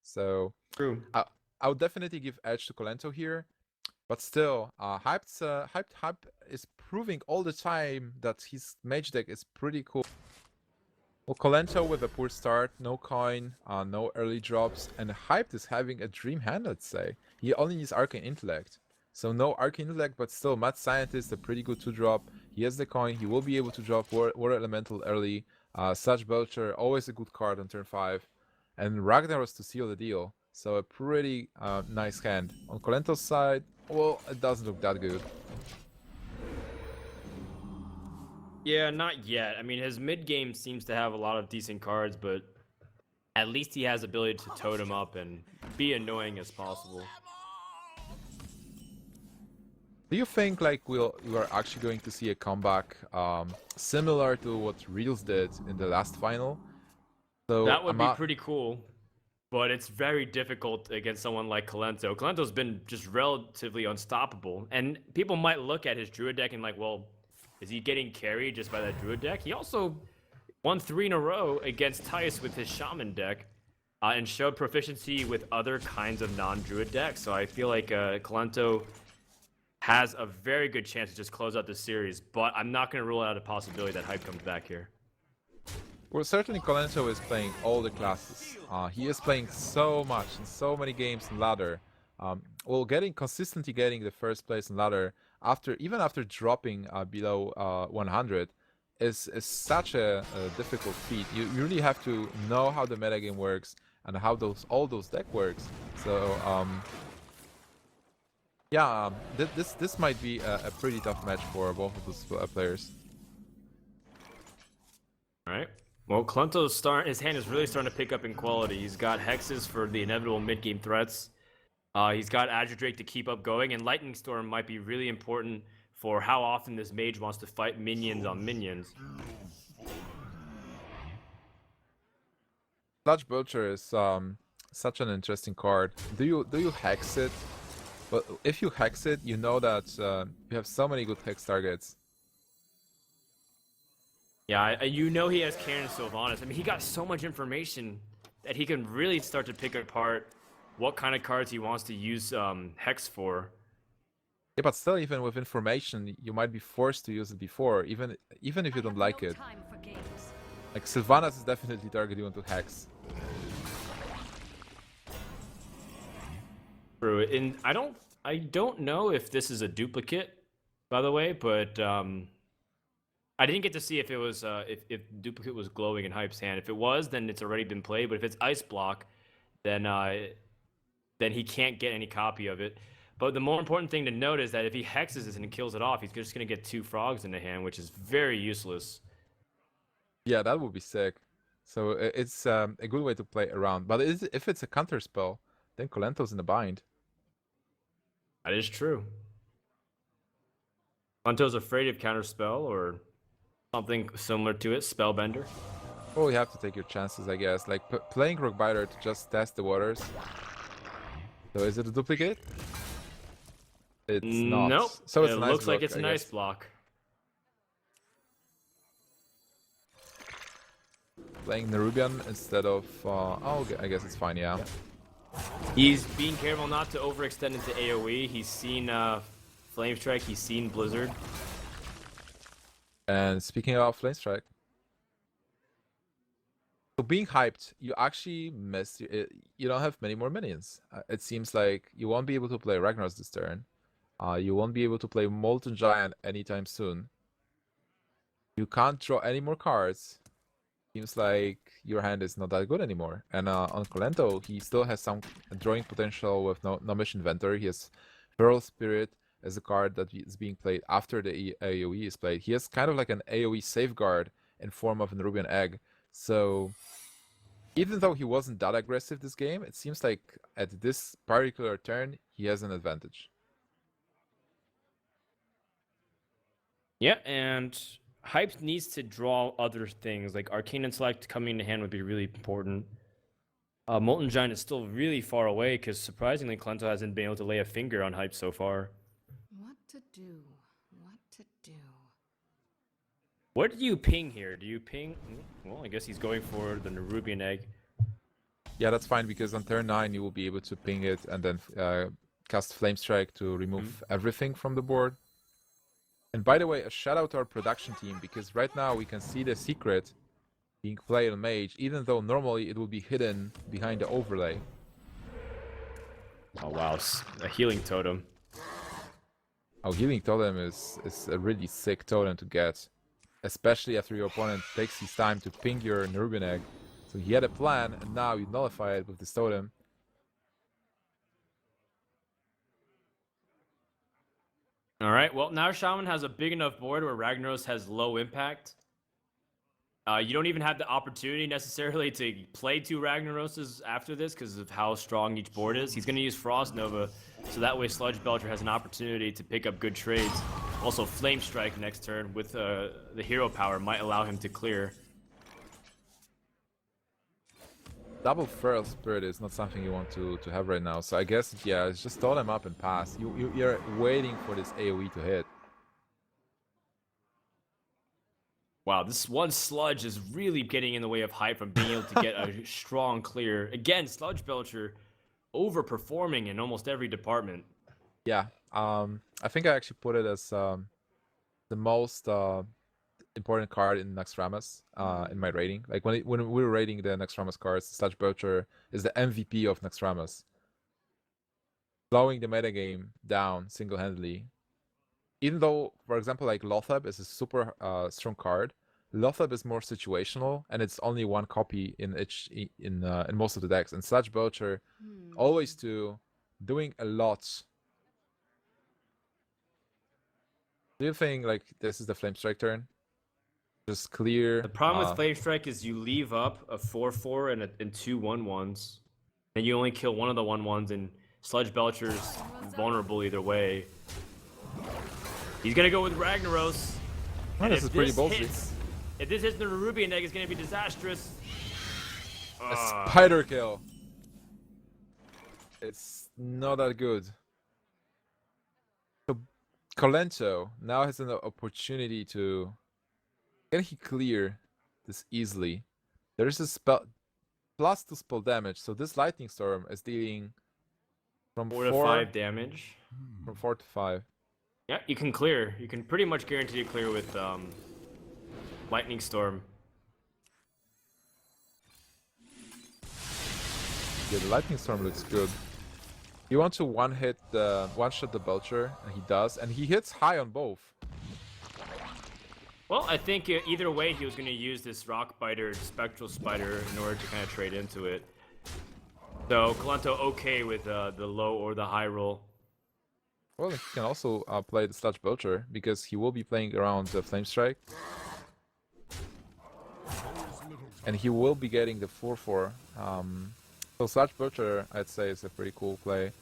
So True. I would definitely give edge to Kolento here. But still, Hype is proving all the time that his mage deck is pretty cool. Well, Kolento with a poor start, no coin, no early drops, and Hyped is having a dream hand, let's say. He only needs Arcane Intellect. So no Arcane Intellect, but still Mad Scientist, a pretty good 2-drop. He has the coin, he will be able to drop War Elemental early. Such Belcher, always a good card on turn 5. And Ragnaros to seal the deal. So a pretty nice hand. On Kolento's side, well, it doesn't look that good. Yeah, not yet. I mean, his mid game seems to have a lot of decent cards, but at least he has ability to totem up and be annoying as possible. Do you think like we are actually going to see a comeback similar to what Reels did in the last final? So That would be pretty cool, but it's very difficult against someone like Kolento. Kolento's been just relatively unstoppable, and people might look at his Druid deck and like, well, is he getting carried just by that Druid deck? He also won 3 in a row against Tice with his Shaman deck, and showed proficiency with other kinds of non-Druid decks. So I feel like Kolento has a very good chance to just close out the series, but I'm not going to rule out a possibility that Hype comes back here. well, certainly Kolento is playing all the classes. He is playing so much in so many games in ladder. Well, consistently getting the first place in ladder even after dropping below 100 is such a difficult feat. You really have to know how the metagame works and how all those deck works. So yeah, this might be a pretty tough match for both of those players. All right. Well, his hand is really starting to pick up in quality. He's got hexes for the inevitable mid-game threats. He's got Azure Drake to keep up going, and Lightning Storm might be really important for how often this mage wants to fight minions on minions. Sludge Belcher is such an interesting card. Do you hex it? But if you hex it, you know that you have so many good hex targets. Yeah, you know he has Karen Sylvanas. I mean, he got so much information that he can really start to pick apart what kind of cards he wants to use Hex for. Yeah, but still, even with information, you might be forced to use it before, even if you don't like it. Like Sylvanas is definitely target you want to hex. True, and I don't know if this is a duplicate, by the way, but I didn't get to see if it was if duplicate was glowing in Hype's hand. If it was, then it's already been played. But if it's Ice Block, then he can't get any copy of it. But the more important thing to note is that if he hexes this and kills it off, he's just going to get 2 frogs in the hand, which is very useless. Yeah, that would be sick. So it's a good way to play around. But if it's a counter spell, then Kolento's in a bind. That is true. Kolento's afraid of counterspell or something similar to it, Spellbender. Well, you have to take your chances, I guess. Like playing Rockbiter to just test the waters. So is it a duplicate? It's not. Nope. So it's it a nice looks block, like it's a nice block. Playing Nerubian instead of... oh, I guess it's fine, yeah. He's being careful not to overextend into AoE. He's seen Flame Strike, he's seen Blizzard. And speaking of Flame Strike, so being hyped, you actually missed. You don't have many more minions. It seems like you won't be able to play Ragnaros this turn. You won't be able to play Molten Giant anytime soon. You can't draw any more cards. Seems like your hand is not that good anymore. And on Kolento, he still has some drawing potential with no Mission Inventory. He has Feral Spirit as a card that is being played after the AoE is played. He has kind of like an AoE safeguard in form of an Nerubian Egg. So even though he wasn't that aggressive this game, it seems like at this particular turn, he has an advantage. Yeah, and Hype needs to draw other things, like Arcane Intellect coming into hand would be really important. Molten Giant is still really far away, because surprisingly, Kolento hasn't been able to lay a finger on Hype so far. What to do? What to do? What do you ping here? Do you ping... Well, I guess he's going for the Nerubian Egg. Yeah, that's fine because on turn 9 you will be able to ping it and then cast Flame Strike to remove everything from the board. And by the way, a shout out to our production team because right now we can see the secret being played on Mage, even though normally it will be hidden behind the overlay. Oh wow, a healing totem. Oh, Healing Totem is a really sick totem to get, especially after your opponent takes his time to ping your Nerubian Egg. So he had a plan, and now you nullify it with this totem. All right, well, now Shaman has a big enough board where Ragnaros has low impact. You don't even have the opportunity necessarily to play 2 Ragnaroses after this because of how strong each board is. He's going to use Frost Nova, so that way Sludge Belcher has an opportunity to pick up good trades. Also, Flame Strike next turn with the hero power might allow him to clear. Double Feral Spirit is not something you want to have right now, so I guess, yeah, it's just totem up and pass. You're waiting for this AoE to hit. Wow, this one Sludge is really getting in the way of Hype from being able to get a strong clear. Again, Sludge Belcher overperforming in almost every department. Yeah, I think I actually put it as the most important card in Naxxramas in my rating. Like when we were rating the Naxxramas cards, Sludge Belcher is the MVP of Naxxramas. Slowing the metagame down single-handedly. Even though, for example, like Lothab is a super strong card, Lothab is more situational, and it's only one copy in most of the decks. And Sludge Belcher, always doing a lot. Do you think like this is the Flame Strike turn? Just clear. The problem with Flame Strike is you leave up a 4/4 and 2 1/1s, and you only kill one of the 1/1s, and Sludge Belcher's vulnerable either way. He's gonna go with Ragnaros. Oh, this is pretty ballsy. If this hits the Nerubian Egg, it's gonna be disastrous. A spider kill. It's not that good. So Kolento now has an opportunity to. Can he clear this easily? There is a spell +2 spell damage, so this Lightning Storm is dealing from 4 to 5 damage. From 4 to 5. Yeah, you can clear. You can pretty much guarantee to clear with Lightning Storm. Yeah, the Lightning Storm looks good. You want to one-shot the Belcher, and he does, and he hits high on both. Well, I think either way he was going to use this Rock Biter Spectral Spider in order to kind of trade into it. So Kolento okay with the low or the high roll. Well, he can also play the Sludge Belcher, because he will be playing around the Flame Strike. And he will be getting the 4/4. So Sludge Belcher, I'd say, is a pretty cool play.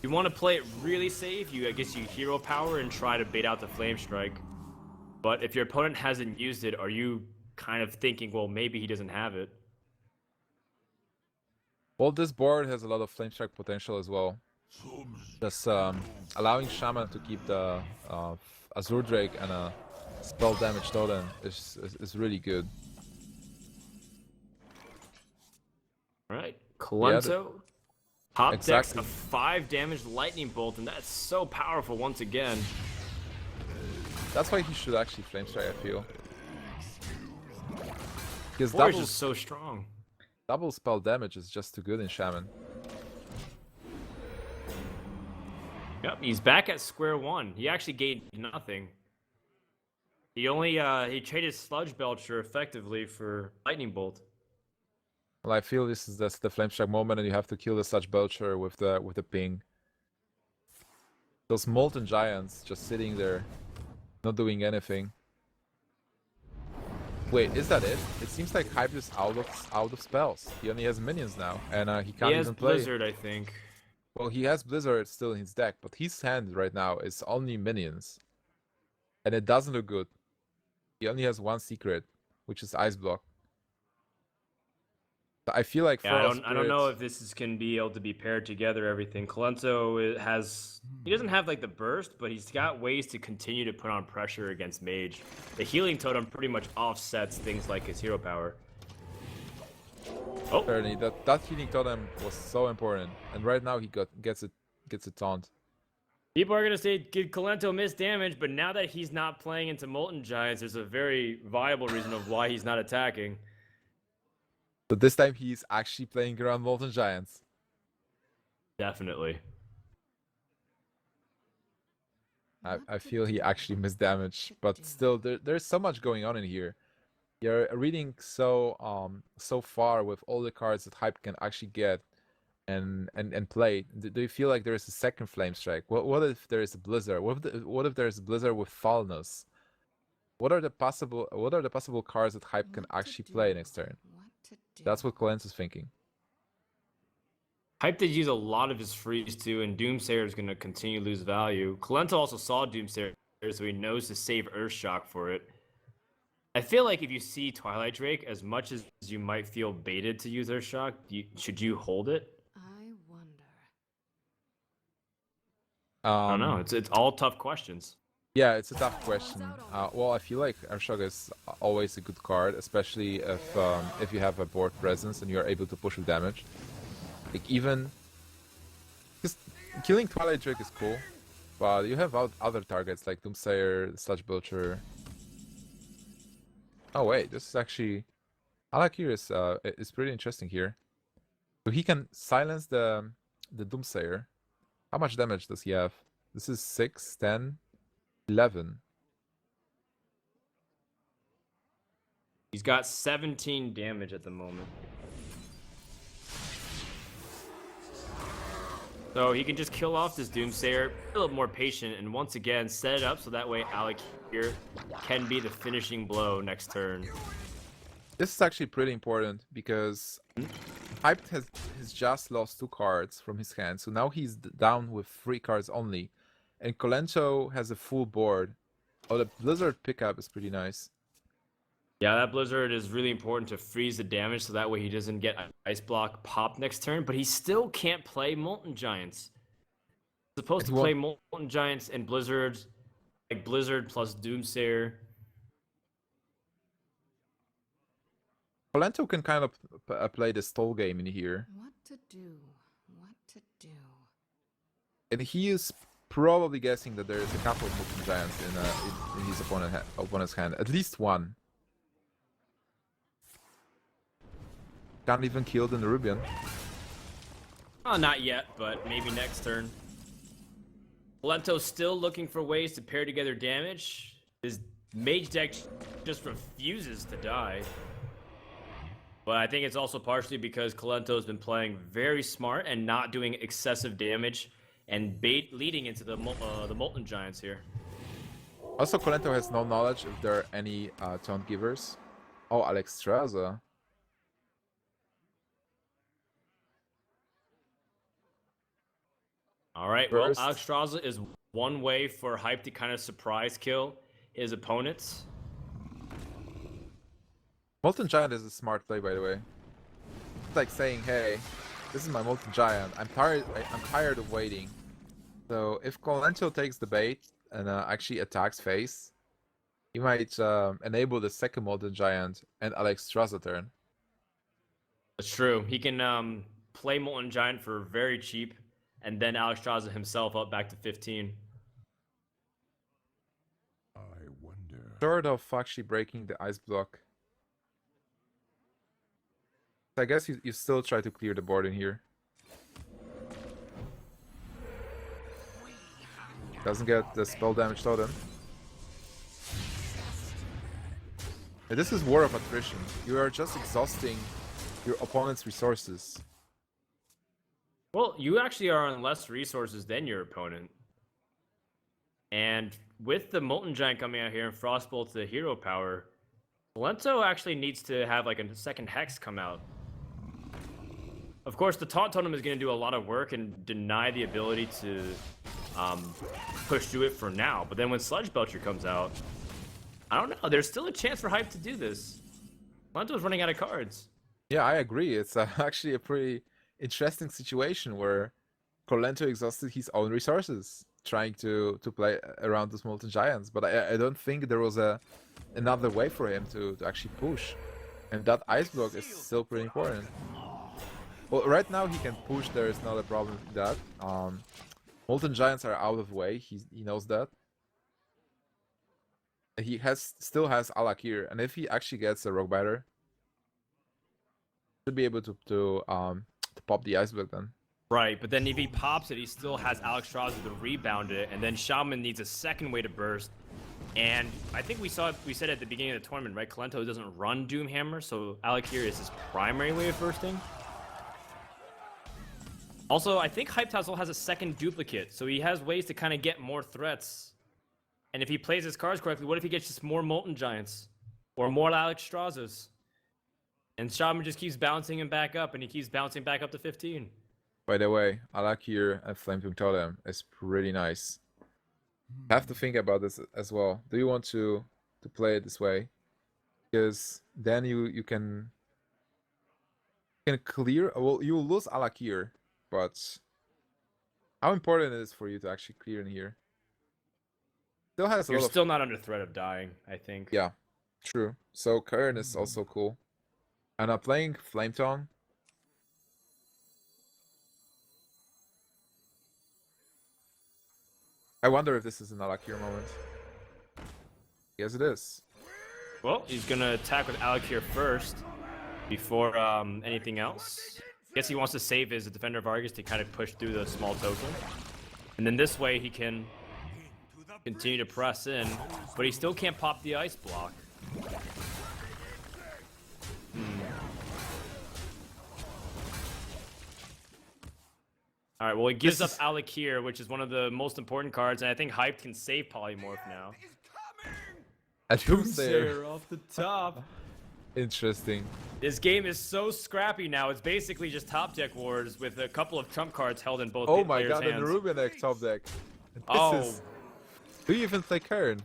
You want to play it really safe, I guess you hero power and try to bait out the Flame Strike. But if your opponent hasn't used it, are you kind of thinking, well, maybe he doesn't have it? Well, this board has a lot of Flame Strike potential as well. Just allowing Shaman to keep the Azure Drake and a spell damage totem is really good. Alright, Kolento top decks exactly. a 5 damage lightning bolt, and that's so powerful once again. That's why he should actually Flame Strike, I feel. Because Board is just so strong. double spell damage is just too good in Shaman. Yep, he's back at square one. He actually gained nothing. He only he traded Sludge Belcher effectively for Lightning Bolt. Well, I feel this is the Flame Strike moment, and you have to kill the Sludge Belcher with the ping. Those Molten Giants just sitting there, not doing anything. Wait, is that it? It seems like Hype is out of spells. He only has minions now, and he can't He has even play. Blizzard, I think. Well, he has Blizzard still in his deck, but his hand right now is only minions. And it doesn't look good. He only has one secret, which is Ice Block. I feel like Yeah, Feral I don't know Spirit- if can be able to be paired together. Everything. Kolento he doesn't have like the burst, but he's got ways to continue to put on pressure against Mage. The healing totem pretty much offsets things like his hero power. Oh, Certainly, that healing totem was so important, and right now he gets a taunt. people are gonna say give Kolento miss damage, but now that he's not playing into Molten Giants, there's a very viable reason of why he's not attacking. But this time he's actually playing around Molten Giants. Definitely. I feel he actually missed damage, but still, there's so much going on in here. You're reading so far with all the cards that Hype can actually get and play. Do you feel like there is a second Flame Strike? What if there is a Blizzard? What if there's a Blizzard with Foulness? What are the possible cards that Hype can actually play next turn? That's what Colento's thinking. Hype did use a lot of his freeze too, and Doomsayer is going to continue to lose value. Kolento also saw Doomsayer, so he knows to save Earthshock for it. I feel like if you see Twilight Drake, as much as you might feel baited to use Earthshock, should you hold it? I wonder. I don't know. It's all tough questions. Yeah, it's a tough question. Well, I feel like Earthshock is always a good card, especially if you have a board presence and you're able to push with damage. Like even, because killing Twilight Drake is cool, but you have other targets like Doomsayer, Sludge Belcher. Oh wait, this is actually, I like curious. It's pretty interesting here. So he can silence the Doomsayer. How much damage does he have? This is 6, 10, 11. He's got 17 damage at the moment. So he can just kill off this Doomsayer, be a little more patient, and once again set it up so that way Alec here can be the finishing blow next turn. This is actually pretty important because Hyped has just lost 2 cards from his hand, so now he's down with 3 cards only. And Kolento has a full board. Oh, the Blizzard pickup is pretty nice. Yeah, that Blizzard is really important to freeze the damage so that way he doesn't get Ice Block pop next turn, but he still can't play Molten Giants. He's supposed to play Molten Giants and Blizzards, like Blizzard plus Doomsayer. Kolento can kind of play the stall game in here. What to do? What to do? And he is probably guessing that there is a couple of Molten Giants in his opponent's hand. At least one. Can't even kill the Nerubian. Oh, not yet, but maybe next turn. Kolento's still looking for ways to pair together damage. His mage deck just refuses to die. But I think it's also partially because Kolento's been playing very smart and not doing excessive damage and leading into the Molten Giants here. Also, Kolento has no knowledge if there are any taunt givers. Oh, Alexstrasza. All right, well, Alexstrasza is one way for Hype to kind of surprise kill his opponents. Molten Giant is a smart play, by the way. It's like saying, "Hey, this is my Molten Giant. I'm tired of waiting." So if Kolento takes the bait and actually attacks face, he might enable the second Molten Giant and Alexstrasza turn. That's true. He can play Molten Giant for very cheap, and then Alexstrasza himself up back to 15. I wonder. Short of actually breaking the ice block. I guess you still try to clear the board in here. Doesn't get the spell damage totem. And this is War of Attrition. You are just exhausting your opponent's resources. Well, you actually are on less resources than your opponent. And with the Molten Giant coming out here and Frostbolt the hero power, Kolento actually needs to have like a second Hex come out. Of course, the Taunt Totem is going to do a lot of work and deny the ability to push through it for now. But then when Sludge Belcher comes out, I don't know. There's still a chance for Hype to do this. Kolento's running out of cards. Yeah, I agree. It's actually a pretty interesting situation where Kolento exhausted his own resources trying to play around those molten giants, but I don't think there was another way for him to actually push, and that ice block is still pretty important. Well, right now he can push. There is not a problem with that. Molten giants are out of the way. He knows that. He still has Alakir, and if he actually gets a rock biter, should be able to pop the ice block then. Right, but then if he pops it, he still has Alexstrasza to rebound it, and then Shaman needs a second way to burst. And I think we said at the beginning of the tournament, right? Kolento doesn't run Doomhammer, so Alakir is his primary way of bursting. Also, I think Hype Tassel has a second duplicate, so he has ways to kind of get more threats. And if he plays his cards correctly, what if he gets just more Molten Giants? Or more Alexstrazzas? And Shaman just keeps bouncing him back up, and he keeps bouncing back up to 15. By the way, Alakir and Flametongue Totem is pretty nice. Have to think about this as well. Do you want to play it this way? Because then you can clear. Well, you will lose Alakir, but how important it is for you to actually clear in here? Still has a You're lot still not under threat of dying, I think. Yeah, true. So Kern is also cool. And I'm playing Flametongue. I wonder if this is an Alakir moment. Yes, it is. Well, he's gonna attack with Alakir first before anything else. Guess he wants to save his Defender of Argus to kind of push through the small token. And then this way he can continue to press in, but he still can't pop the ice block. All right, well, he gives up Alakir, which is one of the most important cards, and I think Hyped can save Polymorph now. A Doomsayer. Doomsayer off the top. Interesting. This game is so scrappy now. It's basically just top deck wars with a couple of trump cards held in both Oh the my players' god, and hands. Rubinek top deck. This Oh. is... Do you even play Kern?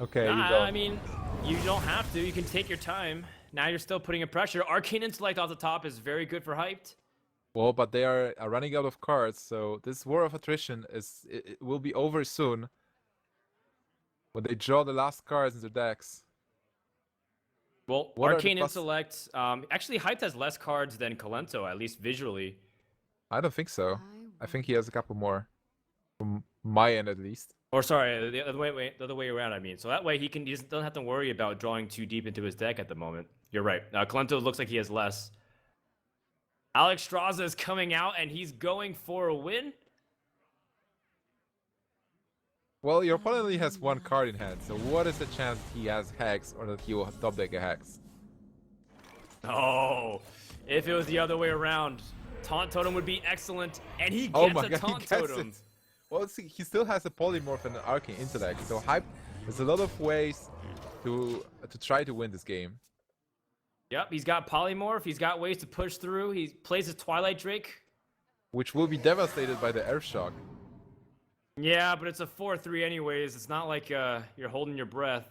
Okay, you Nah, don't. I mean, you don't have to. You can take your time. Now you're still putting in pressure. Arcane Intellect off the top is very good for Hyped. Well, but they are running out of cards, so this war of attrition it will be over soon. When they draw the last cards in their decks. Well, What are the Arcane plus- Intellect, actually Hyped has less cards than Kolento, at least visually. I don't think so. I think he has a couple more. From my end, at least. Or sorry, the other way around, I mean. So that way he doesn't have to worry about drawing too deep into his deck at the moment. You're right. Kolento looks like he has less. Alexstrasza is coming out, and he's going for a win. Well, your opponent only has one card in hand, so what is the chance he has Hex or that he will top deck a Hex? Oh, if it was the other way around, Taunt Totem would be excellent, and he gets Oh my a god, Taunt he gets Totem. it! Well, see, he still has a Polymorph and an Arcane Intellect, so Hype, there's a lot of ways to try to win this game. Yep, he's got Polymorph, he's got ways to push through, he plays his Twilight Drake. Which will be devastated by the Earthshock. Yeah, but it's a 4-3 anyways, it's not like you're holding your breath.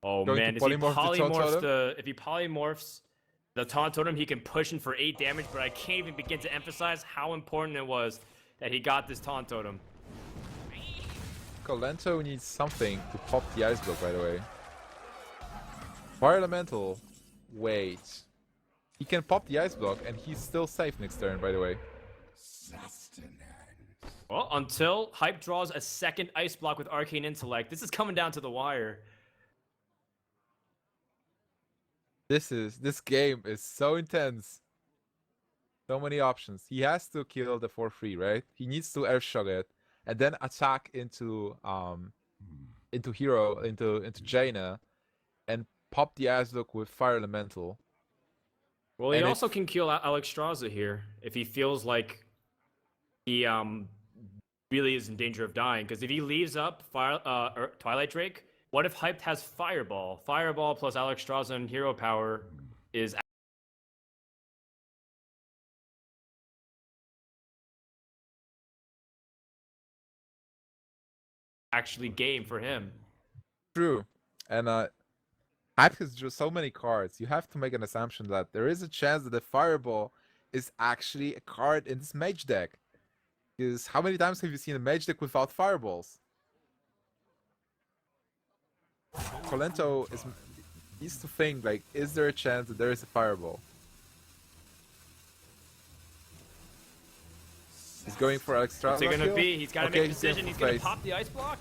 Oh Going man, to polymorph if he polymorphs the Taunt Totem, he can push in for 8 damage, but I can't even begin to emphasize how important it was that he got this Taunt Totem. Kolento needs something to pop the ice block, by the way. Fire Elemental. Wait. He can pop the ice block and he's still safe next turn, by the way. Well, until Hype draws a second ice block with Arcane Intellect, this is coming down to the wire. This game is so intense. So many options. He has to kill the 4-3, right? He needs to Earthshock it and then attack into Jaina and pop the ice block with Fire Elemental. Well, he also can kill Alexstrasza here if he feels like he really is in danger of dying. Because if he leaves up Twilight Drake, what if Hyped has Fireball? Fireball plus Alexstrasza and Hero Power is actually game for him. True. And Hype has drew so many cards. You have to make an assumption that there is a chance that the Fireball is actually a card in this mage deck. Because how many times have you seen a mage deck without fireballs? Kolento needs to think, like, is there a chance that there is a fireball? He's going for Alexstrasza. What's it gonna kill? be? He's got to Okay, make a he's going decision. for He's gonna face. pop the ice block.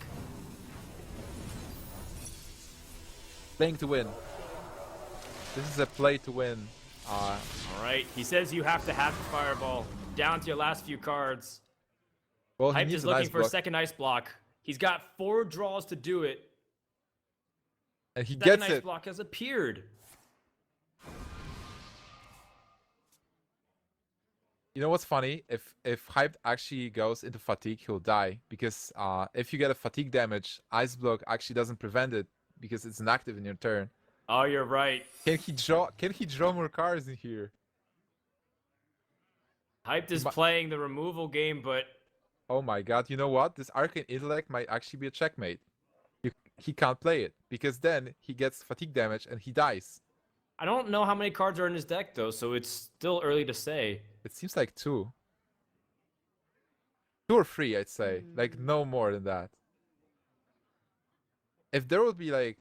Playing to win. This is a play to win. All right. He says you have to have the fireball down to your last few cards. Well, he Hype needs is an ice looking for a block, second ice block. He's got 4 draws to do it. and he Second gets ice it. block has appeared. You know what's funny? If Hype actually goes into fatigue, he'll die because if you get a fatigue damage, ice block actually doesn't prevent it because it's inactive in your turn. Oh, you're right. Can he draw? Can he draw more cards in here? Hyped is playing the removal game, but Oh my god! You know what? This Arcane Intellect might actually be a checkmate. He can't play it because then he gets fatigue damage and he dies. I don't know how many cards are in his deck though, so it's still early to say. It seems like 2. 2 or 3, I'd say. Like no more than that. If there would be like,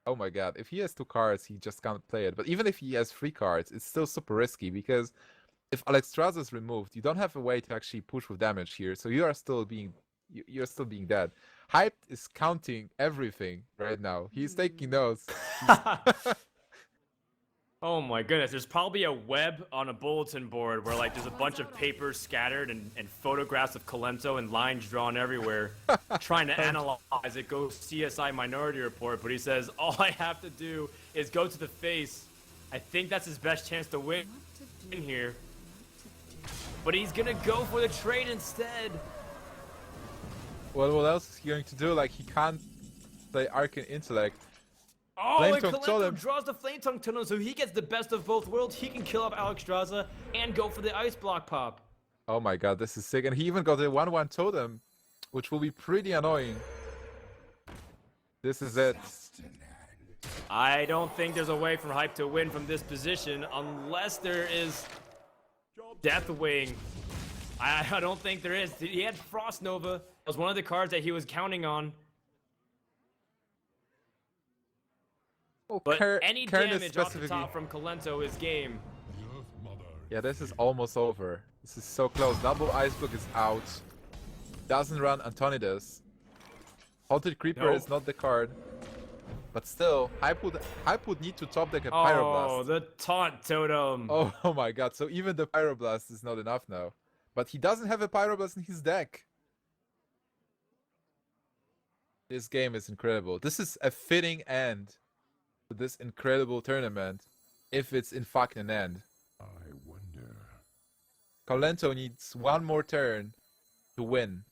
oh my god, if he has 2 cards, he just can't play it. But even if he has 3 cards, it's still super risky because if Alexstrasza is removed, you don't have a way to actually push with damage here, so you are still being you're still being dead. Hype is counting everything right now. He's taking notes. Oh my goodness, there's probably a web on a bulletin board where like there's a bunch of papers scattered and photographs of Kolento and lines drawn everywhere, trying to analyze it, go CSI Minority Report, but he says, all I have to do is go to the face. I think that's his best chance to win in here. But he's gonna go for the trade instead. Well, what else is he going to do? Like, he can't play Arcane Intellect. Oh, Flame and Tongue told him. Kolento draws the Flame Tongue Tunnel, so he gets the best of both worlds. He can kill off Alexstrasza and go for the Ice Block pop. Oh my god, this is sick. And he even got a 1/1 totem, which will be pretty annoying. This is it. I don't think there's a way for Hype to win from this position unless there is Deathwing. I don't think there is. He had Frost Nova. That was one of the cards that he was counting on. Oh, But any Karen is damage off the specifically- top from Kolento is game. Yeah, this is almost over. This is so close. Double Ice Block is out. Doesn't run Antonidas. Haunted Creeper Nope. is not the card. But still, Hype would need to top deck a Pyroblast. Oh, the Taunt Totem. Oh my god, so even the Pyroblast is not enough now. But he doesn't have a Pyroblast in his deck. This game is incredible. This is a fitting end to this incredible tournament, if it's in fact an end. I wonder. Kolento needs one more turn to win.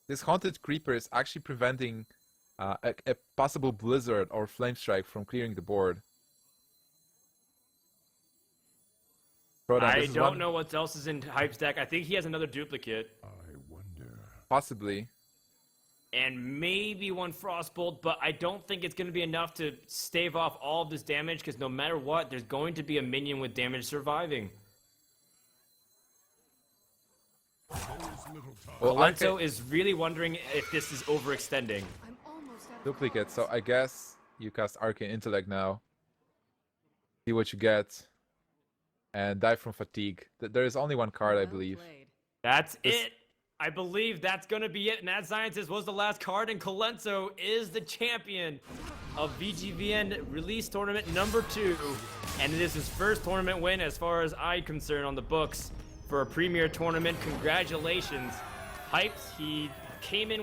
This Haunted Creeper is actually preventing a possible Blizzard or Flame Strike from clearing the board. Frodan, I this is don't one- know what else is in Hype's deck. I think he has another duplicate. I wonder. Possibly. And maybe one Frostbolt, but I don't think it's going to be enough to stave off all of this damage, because no matter what, there's going to be a minion with damage surviving. Well, Kolento is really wondering if this is overextending. I'm almost out of duplicate, so cards. I guess you cast Arcane Intellect now. See what you get. And die from fatigue. There is only one card, I Well believe. played. That's it. I believe that's going to be it. Mad Scientist was the last card, and Kolento is the champion of VGVN Release Tournament number 2. And it is his first tournament win, as far as I'm concerned, on the books for a premier tournament. Congratulations. Hyped. He came in